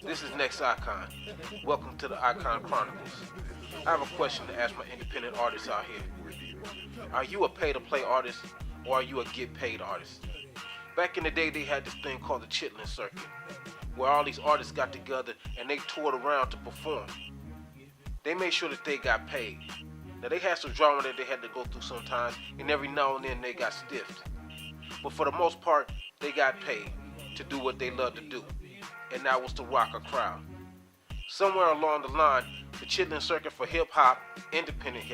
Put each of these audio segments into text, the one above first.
This is Next Icon. Welcome to the Icon Chronicles. I have a question to ask my independent artists out here. Are you a pay-to-play artist or are you a get-paid artist? Back in the day, they had this thing called the chitlin circuit, where all these artists got together and they toured around to perform. They made sure that they got paid. Now, they had some drama that they had to go through sometimes, and every now and then they got stiffed. But for the most part, they got paid to do what they love to do, and that was to rock a crowd. Somewhere along the line, the chitlin circuit for hip-hop, independent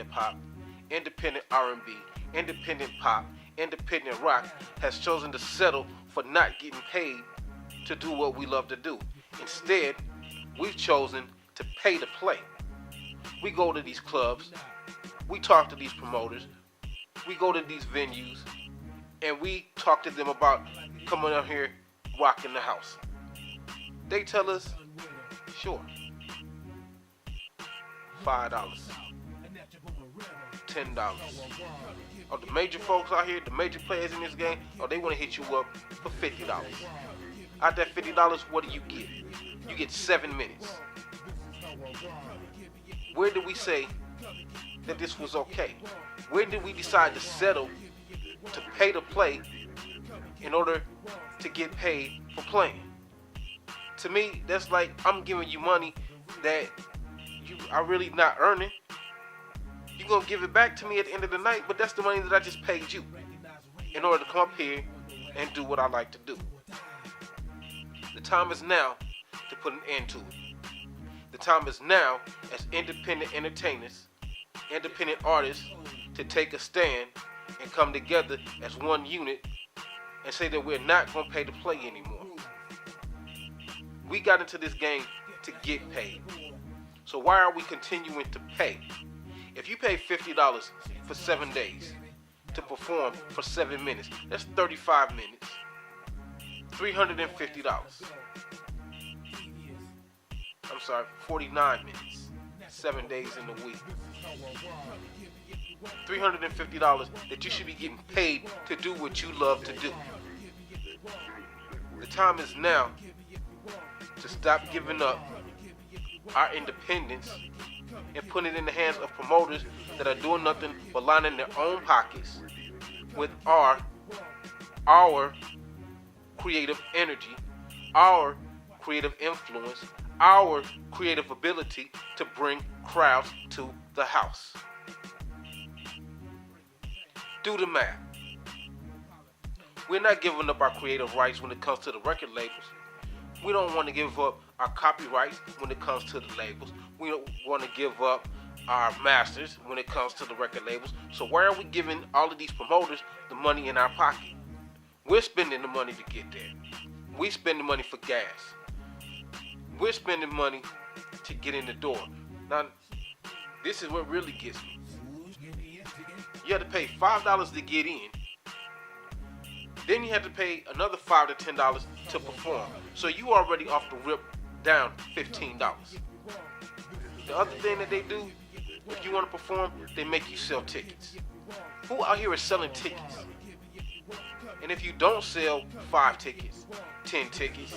R&B, independent pop, independent rock has chosen to settle for not getting paid to do what we love to do. Instead, we've chosen to pay to play. We go to these clubs, we talk to these promoters, we go to these venues, and we talk to them about coming out here rocking the house. They tell us, sure, $5, $10. Oh, the major folks out here, the major players in this game, they want to hit you up for $50. Out that $50, what do you get? You get 7 minutes. Where did we say that this was okay? Where did we decide to settle to pay to play in order to get paid for playing? To me, that's like I'm giving you money that you are really not earning. You're going to give it back to me at the end of the night, but that's the money that I just paid you in order to come up here and do what I like to do. The time is now to put an end to it. The time is now, as independent entertainers, independent artists, to take a stand and come together as one unit and say that we're not going to pay to play anymore. We got into this game to get paid. So why are we continuing to pay? If you pay $50 for 7 days to perform for 7 minutes, that's 35 minutes. $350. I'm sorry, 49 minutes. 7 days in the week. $350 that you should be getting paid to do what you love to do. The time is now to stop giving up our independence and putting it in the hands of promoters that are doing nothing but lining their own pockets with our creative energy, our creative influence, our creative ability to bring crowds to the house. Do the math. We're not giving up our creative rights when it comes to the record labels. We don't want to give up our copyrights when it comes to the labels. We don't want to give up our masters when it comes to the record labels. So why are we giving all of these promoters the money in our pocket? We're spending the money to get there. We spend the money for gas. We're spending money to get in the door. Now, this is what really gets me. You have to pay $5 to get in. Then you have to pay another $5 to $10 to perform. So you already off the rip down $15. The other thing that they do, if you want to perform, they make you sell tickets. Who out here is selling tickets? And if you don't sell 5 tickets, 10 tickets,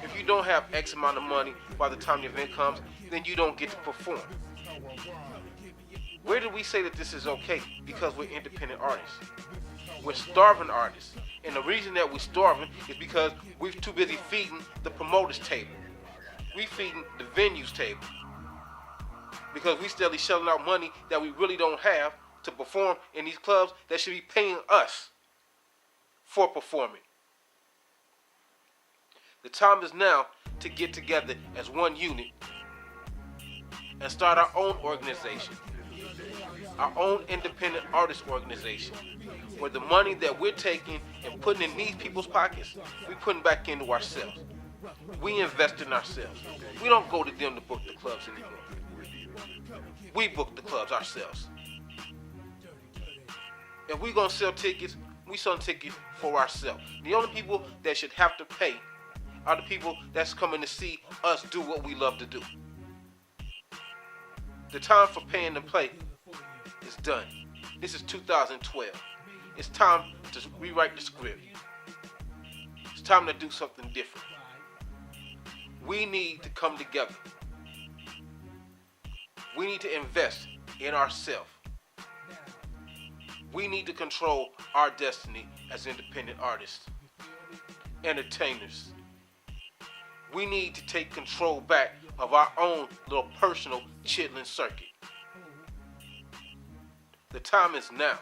if you don't have X amount of money by the time the event comes, then you don't get to perform. Where do we say that this is okay? Because we're independent artists. We're starving artists. And the reason that we're starving is because we're too busy feeding the promoter's table. We feeding the venue's table. Because we steadily shelling out money that we really don't have to perform in these clubs that should be paying us for performing. The time is now to get together as one unit and start our own organization, our own independent artist organization, where the money that we're taking and putting in these people's pockets, we're putting back into ourselves. We invest in ourselves. We don't go to them to book the clubs anymore. We book the clubs ourselves. If we're going to sell tickets, we sell tickets for ourselves. The only people that should have to pay are the people that's coming to see us do what we love to do. The time for paying to play is done. This is 2012. It's time to rewrite the script. It's time to do something different. We need to come together. We need to invest in ourselves. We need to control our destiny as independent artists, entertainers. We need to take control back of our own little personal chitlin circuit. The time is now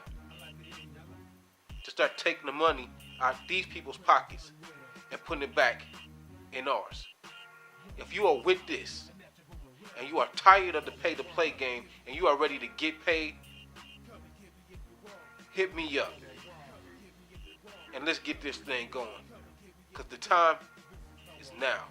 to start taking the money out of these people's pockets and putting it back in ours. If you are with this and you are tired of the pay-to-play game and you are ready to get paid, hit me up and let's get this thing going, because the time is now.